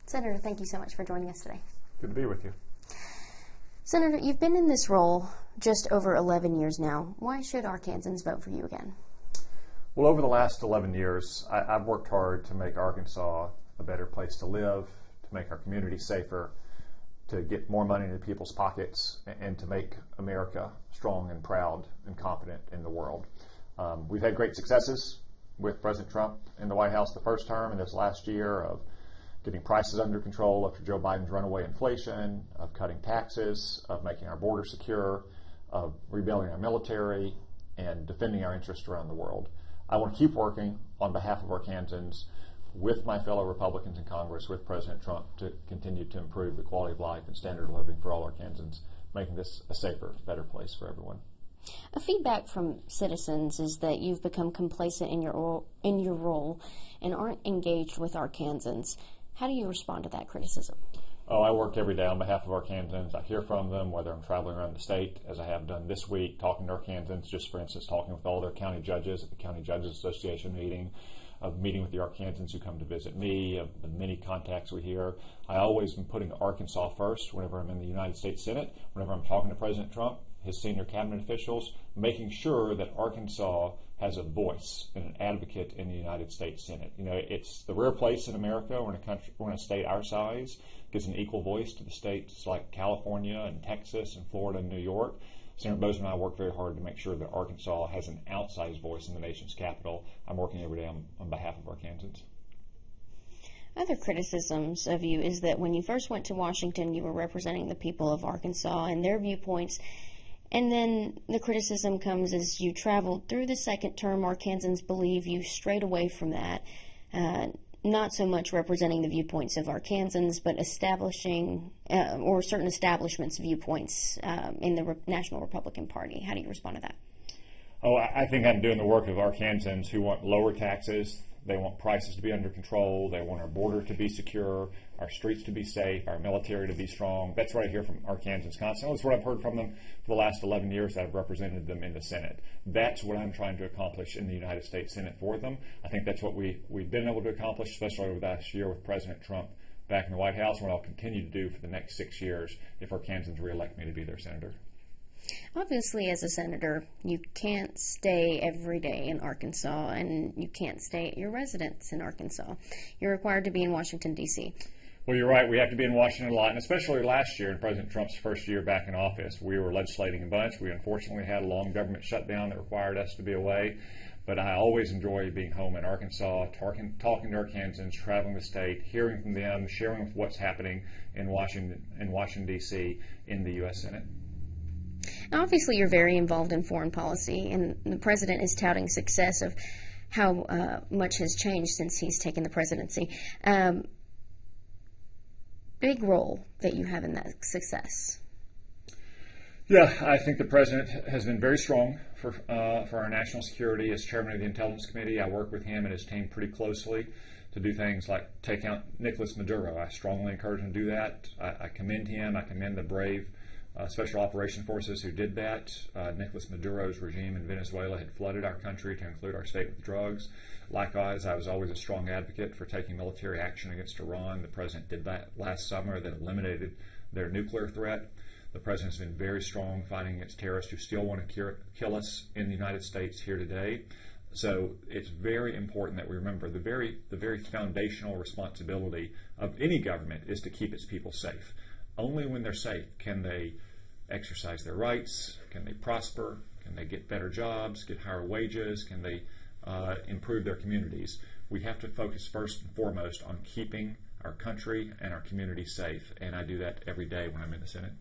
Senator, thank you so much for joining us today. Good to be with you. Senator, you've been in this role just over 11 years now. Why should Arkansans vote for you again? Well, over the last 11 years, I've worked hard to make Arkansas a better place to live, to make our community safer, to get more money into people's pockets, and to make America strong and proud and confident in the world. We've had great successes with President Trump in the White House the first term and this last year of getting prices under control after Joe Biden's runaway inflation, of cutting taxes, of making our border secure, of rebuilding our military, and defending our interests around the world. I want to keep working on behalf of Arkansans with my fellow Republicans in Congress, with President Trump, to continue to improve the quality of life and standard of living for all Arkansans, making this a safer, better place for everyone. A feedback from citizens is that you've become complacent in your role and aren't engaged with Arkansans. How do you respond to that criticism? Oh, I work every day on behalf of Arkansans. I hear from them, whether I'm traveling around the state, as I have done this week, talking to Arkansans, just for instance, talking with all their county judges at the County Judges Association meeting, of meeting with the Arkansans who come to visit me, of the many contacts we hear. I always am putting Arkansas first whenever I'm in the United States Senate, whenever I'm talking to President Trump, his senior cabinet officials, making sure that Arkansas has a voice and an advocate in the United States Senate. You know, it's the rare place in America when a state our size gives an equal voice to the states like California and Texas and Florida and New York. Senator Bozeman and I work very hard to make sure that Arkansas has an outsized voice in the nation's capital. I'm working every day on behalf of Arkansans. Other criticisms of you is that when you first went to Washington, you were representing the people of Arkansas and their viewpoints. And then the criticism comes as you traveled through the second term. Arkansans believe you strayed away from that, not so much representing the viewpoints of Arkansans, but establishing or certain establishments' viewpoints in the National Republican Party. How do you respond to that? Oh, I think I'm doing the work of Arkansans who want lower taxes. They want prices to be under control. They want our border to be secure, our streets to be safe, our military to be strong. That's what I hear from Arkansans constantly. That's what I've heard from them for the last 11 years that I've represented them in the Senate. That's what I'm trying to accomplish in the United States Senate for them. I think that's what we've been able to accomplish, especially over the last year with President Trump back in the White House, and what I'll continue to do for the next 6 years if Arkansans reelect me to be their senator. Obviously, as a senator, you can't stay every day in Arkansas, and you can't stay at your residence in Arkansas. You're required to be in Washington, D.C. Well, you're right. We have to be in Washington a lot, and especially last year in President Trump's first year back in office. We were legislating a bunch. We unfortunately had a long government shutdown that required us to be away. But I always enjoy being home in Arkansas, talking to Arkansans, traveling the state, hearing from them, sharing what's happening in Washington, D.C., in the U.S. Senate. Now, obviously, you're very involved in foreign policy, and the president is touting success of how much has changed since he's taken the presidency. Big role that you have in that success. Yeah, I think the president has been very strong for our national security. As chairman of the Intelligence Committee, I work with him and his team pretty closely to do things like take out Nicolas Maduro. I strongly encourage him to do that. I commend him. I commend the brave Special Operations Forces who did that. Nicolas Maduro's regime in Venezuela had flooded our country, to include our state, with drugs. Likewise, I was always a strong advocate for taking military action against Iran. The president did that last summer, that eliminated their nuclear threat. The president's been very strong fighting against terrorists who still want to kill us in the United States here today. So it's very important that we remember the very foundational responsibility of any government is to keep its people safe. Only when they're safe can they exercise their rights, can they prosper, can they get better jobs, get higher wages, can they improve their communities. We have to focus first and foremost on keeping our country and our community safe, and I do that every day when I'm in the Senate.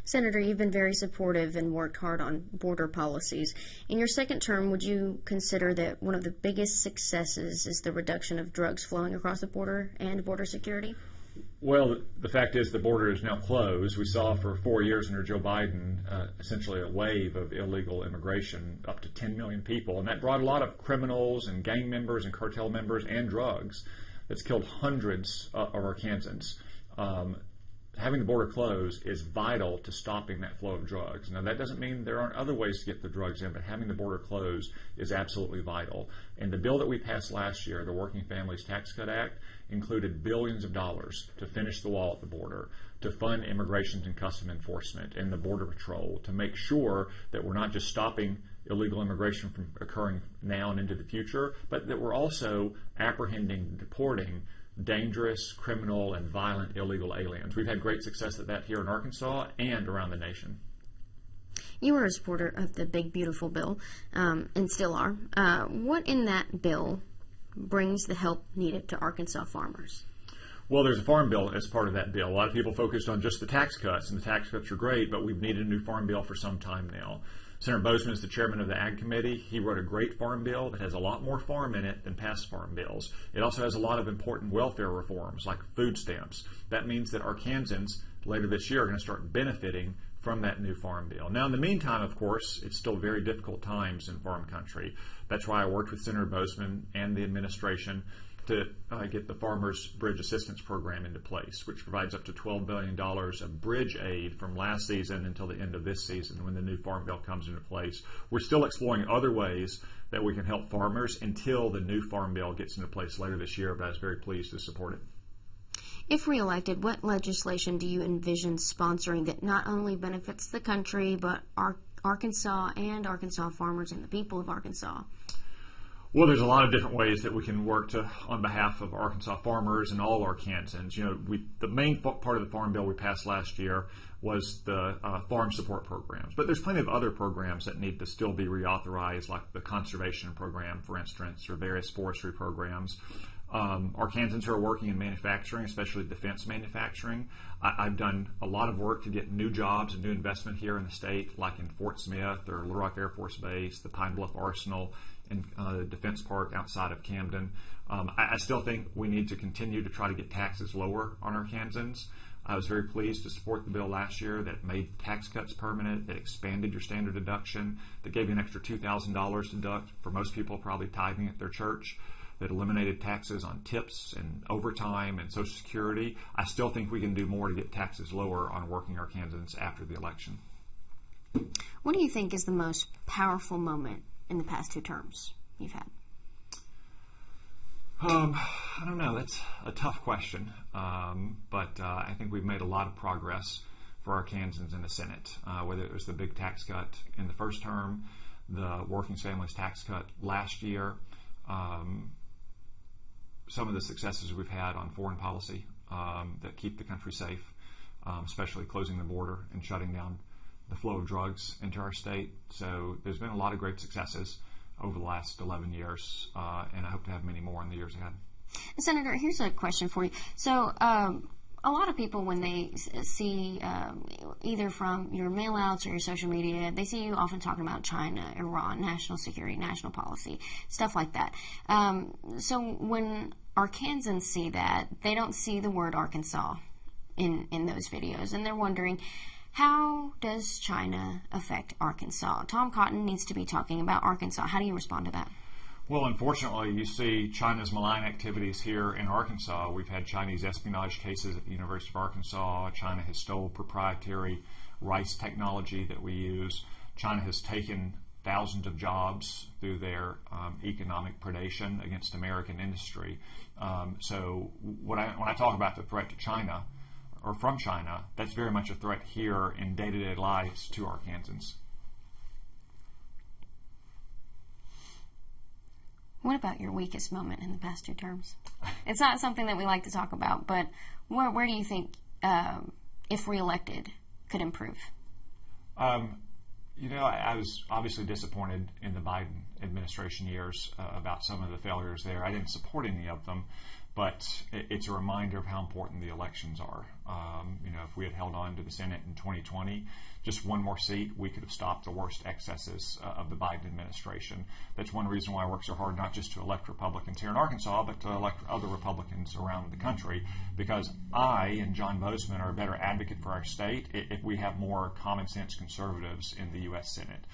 Senator, you've been very supportive and worked hard on border policies. In your second term, would you consider that one of the biggest successes is the reduction of drugs flowing across the border and border security? Well, the fact is the border is now closed. We saw for 4 years under Joe Biden essentially a wave of illegal immigration, up to 10 million people, and that brought a lot of criminals and gang members and cartel members and drugs. That's killed hundreds of Arkansans. having the border closed is vital to stopping that flow of drugs. Now, that doesn't mean there aren't other ways to get the drugs in, but having the border closed is absolutely vital. And the bill that we passed last year, the Working Families Tax Cut Act, included billions of dollars to finish the wall at the border, to fund immigration and custom enforcement and the Border Patrol, to make sure that we're not just stopping illegal immigration from occurring now and into the future, but that we're also apprehending and deporting dangerous, criminal, and violent illegal aliens. We've had great success at that here in Arkansas and around the nation. You were a supporter of the Big Beautiful Bill, and still are. What in that bill brings the help needed to Arkansas farmers? Well, there's a farm bill as part of that bill. A lot of people focused on just the tax cuts, and the tax cuts are great, but we've needed a new farm bill for some time now. Senator Bozeman is the chairman of the Ag Committee. He wrote a great farm bill that has a lot more farm in it than past farm bills. It also has a lot of important welfare reforms like food stamps. That means that Arkansans later this year are going to start benefiting from that new farm bill. Now, in the meantime, of course, it's still very difficult times in farm country. That's why I worked with Senator Bozeman and the administration to get the Farmers Bridge Assistance Program into place, which provides up to $12 billion of bridge aid from last season until the end of this season when the new farm bill comes into place. We're still exploring other ways that we can help farmers until the new farm bill gets into place later this year, but I was very pleased to support it. If reelected, what legislation do you envision sponsoring that not only benefits the country, but Arkansas and Arkansas farmers and the people of Arkansas? Well, there's a lot of different ways that we can work on behalf of Arkansas farmers and all Arkansans. You know, the main part of the farm bill we passed last year was the farm support programs. But there's plenty of other programs that need to still be reauthorized, like the conservation program, for instance, or various forestry programs. Arkansans who are working in manufacturing, especially defense manufacturing. I've done a lot of work to get new jobs and new investment here in the state, like in Fort Smith or Little Rock Air Force Base, the Pine Bluff Arsenal, and the Defense Park outside of Camden. I still think we need to continue to try to get taxes lower on Arkansans. I was very pleased to support the bill last year that made tax cuts permanent, that expanded your standard deduction, that gave you an extra $2,000 to deduct for most people probably tithing at their church, that eliminated taxes on tips and overtime and Social Security. I still think we can do more to get taxes lower on working Arkansans after the election. What do you think is the most powerful moment in the past 2 terms you've had? I don't know. That's a tough question. But I think we've made a lot of progress for Arkansans in the Senate, whether it was the big tax cut in the first term, the Working Families Tax Cut last year, some of the successes we've had on foreign policy that keep the country safe, especially closing the border and shutting down the flow of drugs into our state. So there's been a lot of great successes over the last 11 years, and I hope to have many more in the years ahead. Senator, here's a question for you. So a lot of people, when they see either from your mail-outs or your social media, they see you often talking about China, Iran, national security, national policy, stuff like that. So when Arkansans see that, they don't see the word Arkansas in those videos, and they're wondering, how does China affect Arkansas? Tom Cotton needs to be talking about Arkansas. How do you respond to that? Well, unfortunately, you see China's malign activities here in Arkansas. We've had Chinese espionage cases at the University of Arkansas. China has stole proprietary rice technology that we use. China has taken thousands of jobs through their economic predation against American industry. So when I talk about the threat to China, or from China, that's very much a threat here in day-to-day lives to Arkansans. What about your weakest moment in the past 2 terms? It's not something that we like to talk about, but where do you think, if reelected, could improve? I was obviously disappointed in the Biden administration years about some of the failures there. I didn't support any of them, but it's a reminder of how important the elections are. If we had held on to the Senate in 2020, just one more seat, we could have stopped the worst excesses of the Biden administration. That's one reason why I work so hard, not just to elect Republicans here in Arkansas, but to elect other Republicans around the country, because I and John Bozeman are a better advocate for our state if we have more common sense conservatives in the U.S. Senate.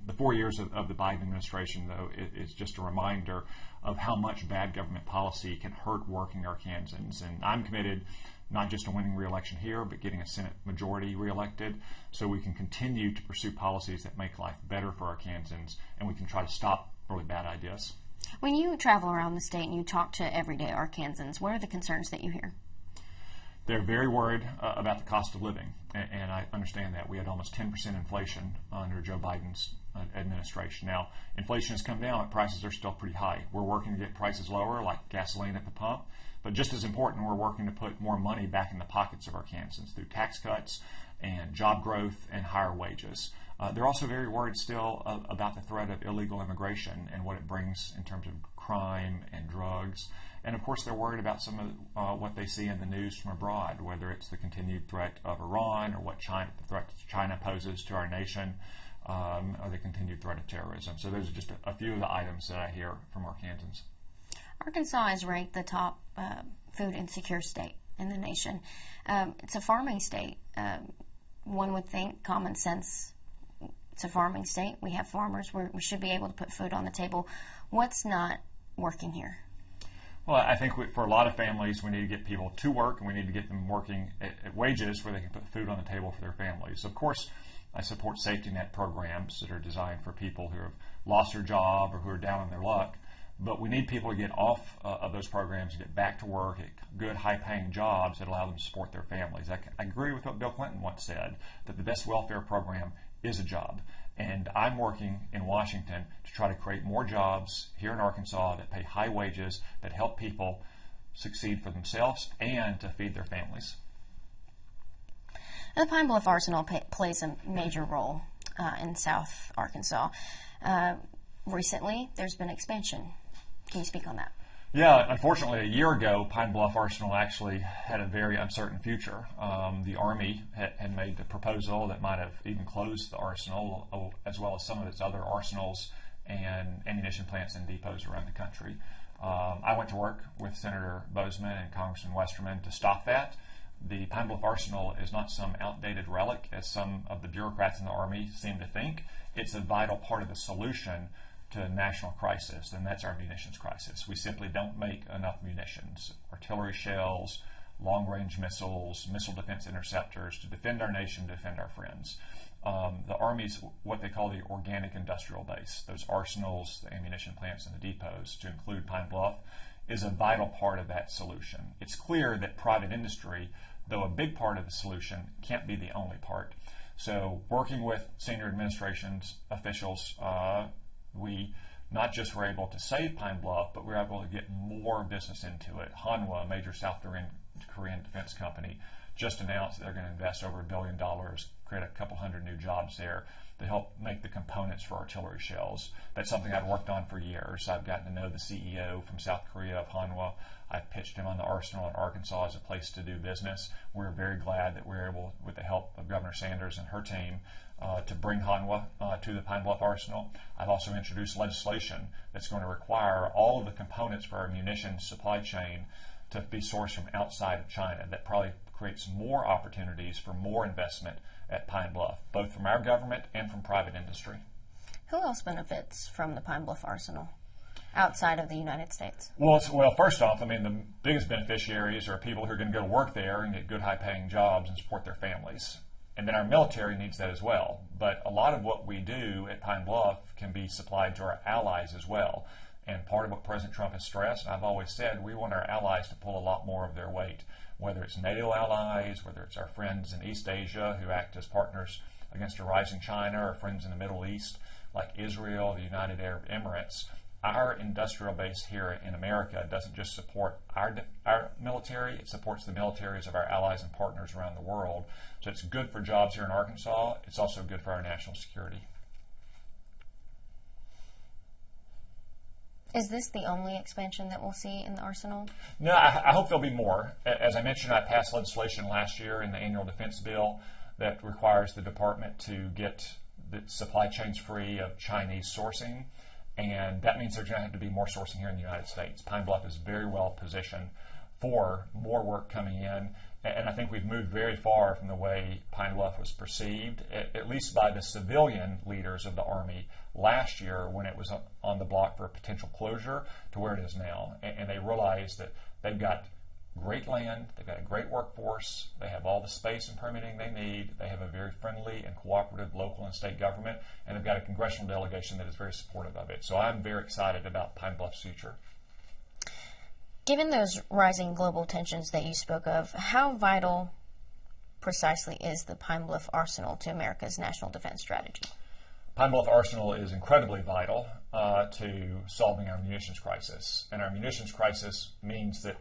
The 4 years of the Biden administration, though, is just a reminder of how much bad government policy can hurt working Arkansans. And I'm committed not just a winning re-election here, but getting a Senate majority re-elected, so we can continue to pursue policies that make life better for Arkansans, and we can try to stop really bad ideas. When you travel around the state and you talk to everyday Arkansans, what are the concerns that you hear? They're very worried about the cost of living, and I understand that. We had almost 10% inflation under Joe Biden's administration. Now, inflation has come down, but prices are still pretty high. We're working to get prices lower, like gasoline at the pump, but just as important, we're working to put more money back in the pockets of Arkansans through tax cuts and job growth and higher wages. They're also very worried still about the threat of illegal immigration and what it brings in terms of crime and drugs. And of course, they're worried about some of what they see in the news from abroad, whether it's the continued threat of Iran or what the threat China poses to our nation, or the continued threat of terrorism. So those are just a few of the items that I hear from Arkansans. Arkansas is ranked the top food insecure state in the nation. It's a farming state. One would think, common sense, it's a farming state. We have farmers. We should be able to put food on the table. What's not working here? Well, I think for a lot of families, we need to get people to work, and we need to get them working at wages where they can put food on the table for their families. Of course, I support safety net programs that are designed for people who have lost their job or who are down on their luck. But we need people to get off of those programs and get back to work at good, high-paying jobs that allow them to support their families. I agree with what Bill Clinton once said, that the best welfare program is a job. And I'm working in Washington to try to create more jobs here in Arkansas that pay high wages, that help people succeed for themselves and to feed their families. The Pine Bluff Arsenal plays a major role in South Arkansas. Recently, there's been expansion. Can you speak on that? Yeah, unfortunately, a year ago, Pine Bluff Arsenal actually had a very uncertain future. The Army had made the proposal that might have even closed the arsenal, as well as some of its other arsenals and ammunition plants and depots around the country. I went to work with Senator Bozeman and Congressman Westerman to stop that. The Pine Bluff Arsenal is not some outdated relic, as some of the bureaucrats in the Army seem to think. It's a vital part of the solution to a national crisis, and that's our munitions crisis. We simply don't make enough munitions, artillery shells, long-range missiles, missile defense interceptors to defend our nation, to defend our friends. The Army's what they call the organic industrial base, those arsenals, the ammunition plants, and the depots, to include Pine Bluff, is a vital part of that solution. It's clear that private industry, though a big part of the solution, can't be the only part. So working with senior administration's officials, we not just were able to save Pine Bluff, but we were able to get more business into it. Hanwha, a major South Korean defense company, just announced that they're going to invest over $1 billion, create a couple hundred new jobs there to help make the components for artillery shells. That's something I've worked on for years. I've gotten to know the CEO from South Korea of Hanwha. I've pitched him on the arsenal in Arkansas as a place to do business. We're very glad that we're able, with the help of Governor Sanders and her team, to bring Hanwha to the Pine Bluff Arsenal. I've also introduced legislation that's going to require all of the components for our munitions supply chain to be sourced from outside of China. That probably creates more opportunities for more investment at Pine Bluff, both from our government and from private industry. Who else benefits from the Pine Bluff Arsenal outside of the United States? Well, first off, the biggest beneficiaries are people who are going to go to work there and get good, high-paying jobs and support their families. And then our military needs that as well. But a lot of what we do at Pine Bluff can be supplied to our allies as well. And part of what President Trump has stressed, and I've always said, we want our allies to pull a lot more of their weight, whether it's NATO allies, whether it's our friends in East Asia who act as partners against a rising China, or friends in the Middle East like Israel, the United Arab Emirates. Our industrial base here in America doesn't just support our military, it supports the militaries of our allies and partners around the world. So it's good for jobs here in Arkansas. It's also good for our national security. Is this the only expansion that we'll see in the arsenal? No, I hope there'll be more. As I mentioned, I passed legislation last year in the annual defense bill that requires the department to get the supply chains free of Chinese sourcing. And that means there's going to have to be more sourcing here in the United States. Pine Bluff is very well positioned for more work coming in. And I think we've moved very far from the way Pine Bluff was perceived, at least by the civilian leaders of the Army last year when it was on the block for a potential closure, to where it is now. And they realize that they've got great land, they've got a great workforce, they have all the space and permitting they need, they have a very friendly and cooperative local and state government, and they've got a congressional delegation that is very supportive of it. So I'm very excited about Pine Bluff's future. Given those rising global tensions that you spoke of, how vital precisely is the Pine Bluff Arsenal to America's national defense strategy? Pine Bluff Arsenal is incredibly vital to solving our munitions crisis. And our munitions crisis means that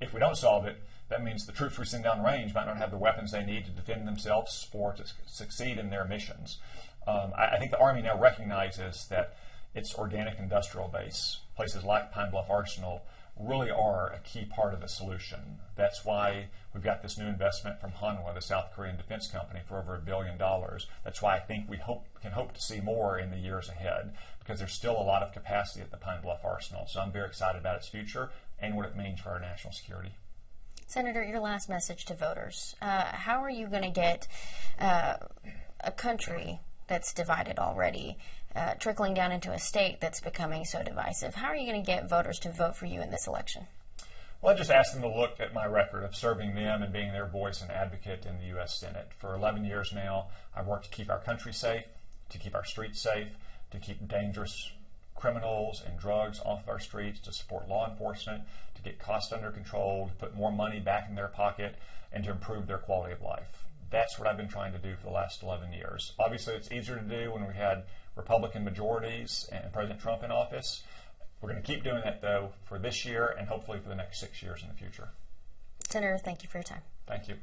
if we don't solve it, that means the troops we send down range might not have the weapons they need to defend themselves or to succeed in their missions. I think the Army now recognizes that its organic industrial base, places like Pine Bluff Arsenal, really are a key part of the solution. That's why we've got this new investment from Hanwha, the South Korean defense company, for over $1 billion. That's why I think we can hope to see more in the years ahead, because there's still a lot of capacity at the Pine Bluff Arsenal. So I'm very excited about its future and what it means for our national security. Senator, your last message to voters. How are you going to get a country that's divided already trickling down into a state that's becoming so divisive? How are you going to get voters to vote for you in this election? Well, I just asked them to look at my record of serving them and being their voice and advocate in the U.S. Senate. For 11 years now, I've worked to keep our country safe, to keep our streets safe, to keep dangerous criminals and drugs off of our streets, to support law enforcement, to get costs under control, to put more money back in their pocket, and to improve their quality of life. That's what I've been trying to do for the last 11 years. Obviously, it's easier to do when we had Republican majorities and President Trump in office. We're going to keep doing that, though, for this year and hopefully for the next 6 years in the future. Senator, thank you for your time. Thank you.